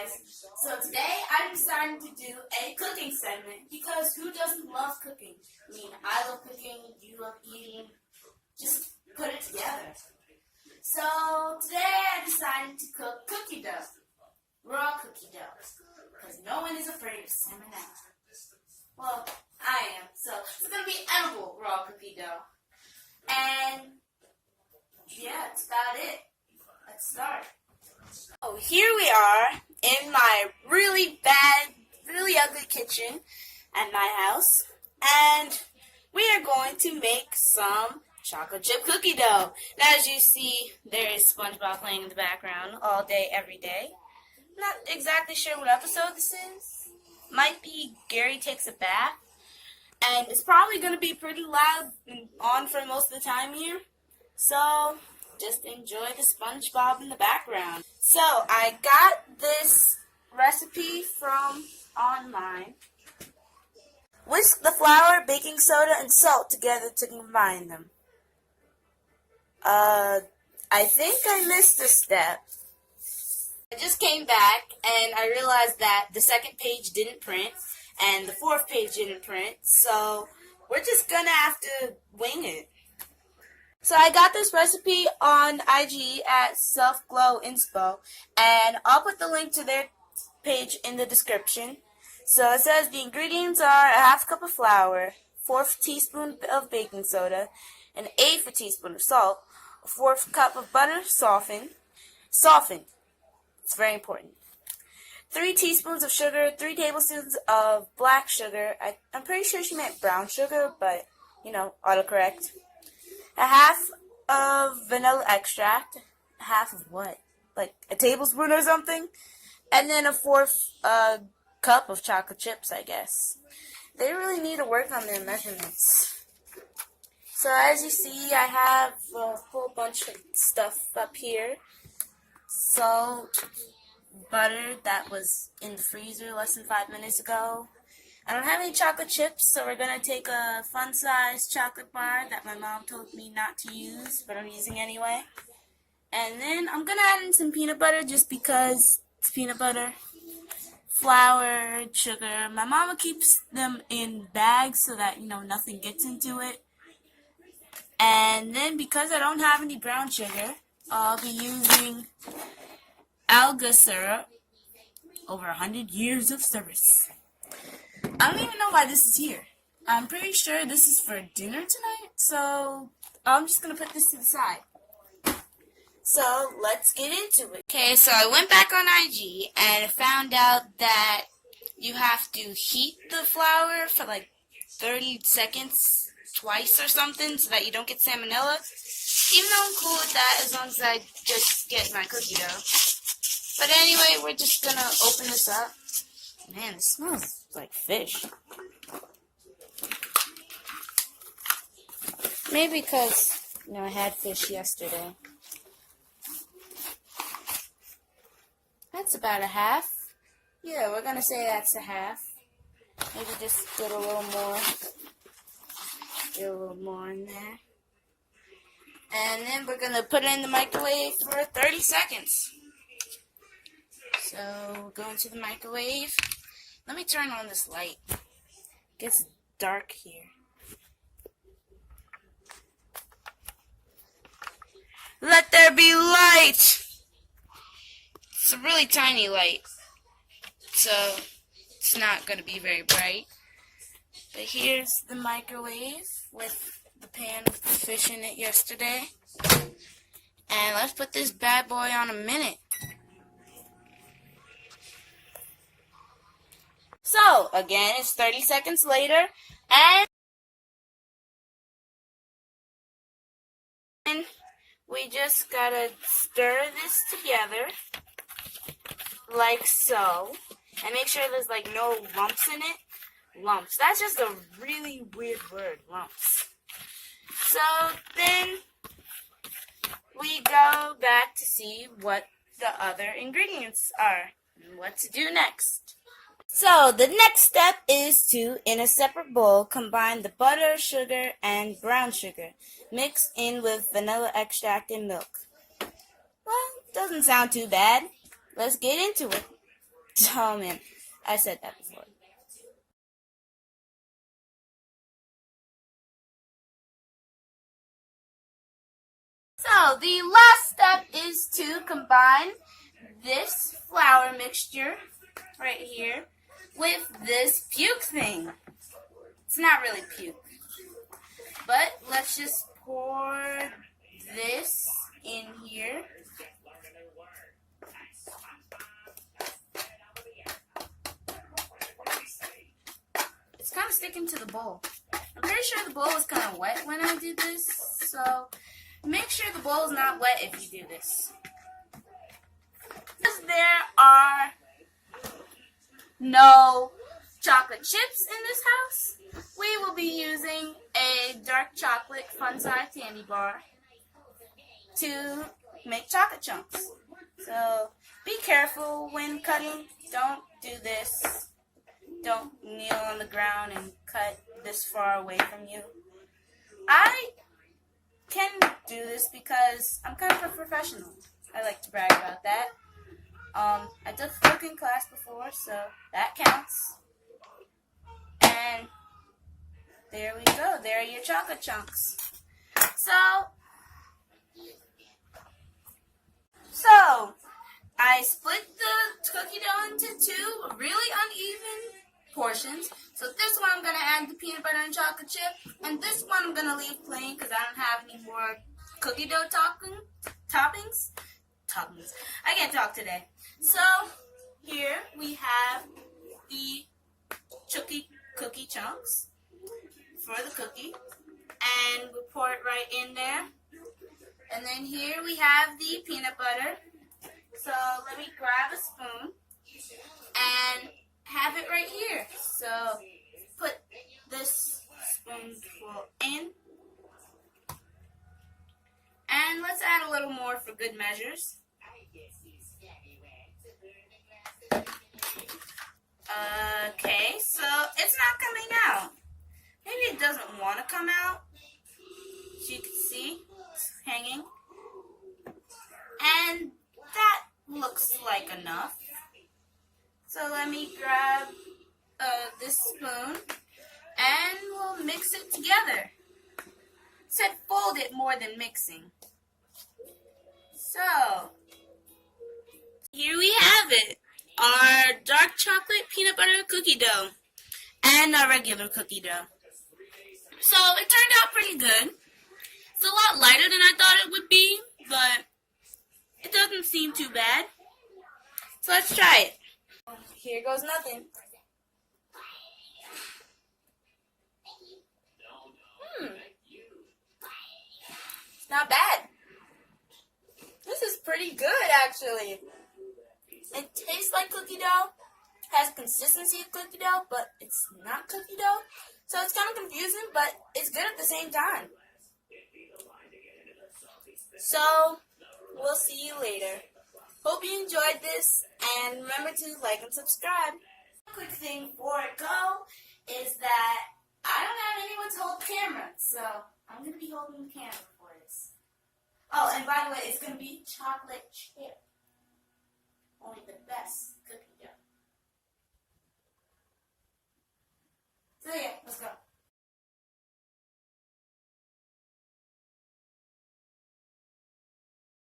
guys. So today I decided to do a cooking segment because who doesn't love cooking? I mean, I love cooking, you love eating, just put it together. So today I decided to cook cookie dough, raw cookie dough, because no one is afraid of salmonella. Well, I am, so it's going to be edible raw cookie dough. And yeah, that's about it. Let's start. Oh, here we are in my really bad, really ugly kitchen at my house. And we are going to make some chocolate chip cookie dough. Now, as you see, there is SpongeBob playing in the background all day, every day. Not exactly sure what episode this is. Might be Gary Takes a Bath. And it's probably going to be pretty loud and on for most of the time here. So just enjoy the SpongeBob in the background. So I got this recipe from online. Whisk the flour, baking soda, and salt together to combine them. I think I missed a step. I just came back and I realized that the second page didn't print and the fourth page didn't print, so we're just gonna have to wing it. So I got this recipe on IG at Self-Glow Inspo, and I'll put the link to their page in the description. So it says the ingredients are a half cup of flour, 1/4 teaspoon of baking soda, an 1/8 teaspoon of salt, a 1/4 cup of butter, soften. It's very important. 3 teaspoons of sugar, 3 tablespoons of black sugar. I'm pretty sure she meant brown sugar, but, you know, autocorrect. A half of vanilla extract. Half of what? Like a tablespoon or something? And then a 1/4 cup of chocolate chips, I guess. They really need to work on their measurements. So as you see, I have a whole bunch of stuff up here. Salt, butter that was in the freezer less than 5 minutes ago. I don't have any chocolate chips, so we're going to take a fun-sized chocolate bar that my mom told me not to use, but I'm using anyway. And then I'm going to add in some peanut butter just because it's peanut butter. Flour, sugar. My mama keeps them in bags so that, you know, nothing gets into it. And then because I don't have any brown sugar, I'll be using Eggless syrup. Over 100 years of service. I don't even know why this is here. I'm pretty sure this is for dinner tonight, so I'm just going to put this to the side. So let's get into it. Okay, so I went back on IG and found out that you have to heat the flour for like 30 seconds twice or something so that you don't get salmonella. Even though I'm cool with that as long as I just get my cookie dough. But anyway, we're just going to open this up. Man, this smells like fish. Maybe because, you know, I had fish yesterday. That's about a half. Yeah, we're going to say that's a half. Maybe just get a little more. Get a little more in there. And then we're going to put it in the microwave for 30 seconds. So, go into the microwave. Let me turn on this light. It gets dark here. Let there be light! It's a really tiny light, so it's not going to be very bright. But here's the microwave with the pan with the fish in it yesterday. And let's put this bad boy on a minute. So, again, it's 30 seconds later, and we just gotta stir this together, like so, and make sure there's, like, no lumps in it. Lumps. That's just a really weird word, lumps. So, then we go back to see what the other ingredients are, and what to do next. So, the next step is to, in a separate bowl, combine the butter, sugar, and brown sugar. Mix in with vanilla extract and milk. Well, doesn't sound too bad. Let's get into it. Oh man, I said that before. So the last step is to combine this flour mixture right here with this puke thing. It's not really puke, but let's just pour this in here. It's kind of sticking to the bowl. I'm pretty sure the bowl was kind of wet when I did this, so make sure the bowl is not wet if you do this. Because there are no chocolate chips in this house, we will be using a dark chocolate fun size candy bar to make chocolate chunks. So be careful when cutting. Don't do this. Don't kneel on the ground and cut this far away from you. I can do this because I'm kind of a professional. I like to brag about that. I took cooking class before, so that counts. And there we go. There are your chocolate chunks. So I split the cookie dough into two really uneven portions. So this one I'm going to add the peanut butter and chocolate chip. And this one I'm going to leave plain because I don't have any more cookie dough toppings. I can't talk today. So here we have the cookie chunks for the cookie. And we pour it right in there. And then here we have the peanut butter. So let me grab a spoon and have it right here. So put this spoonful in. And let's add a little more for good measures. Okay, so it's not coming out. Maybe it doesn't want to come out. As you can see, it's hanging. And that looks like enough. So let me grab this spoon and we'll mix it together. It said fold it more than mixing. So here we have it. Our dark chocolate peanut butter cookie dough and our regular cookie dough. So it turned out pretty good. It's a lot lighter than I thought it would be, but it doesn't seem too bad. So let's try it. Here goes nothing. It's not bad. This is pretty good, actually. It tastes like cookie dough, has consistency of cookie dough, but it's not cookie dough. So it's kind of confusing, but it's good at the same time. So we'll see you later. Hope you enjoyed this, and remember to like and subscribe. Quick thing before I go is that I don't have anyone to hold the camera, so I'm going to be holding the camera for this. Oh, and by the way, it's going to be chocolate chip. Only the best cookie dough. So yeah, let's go.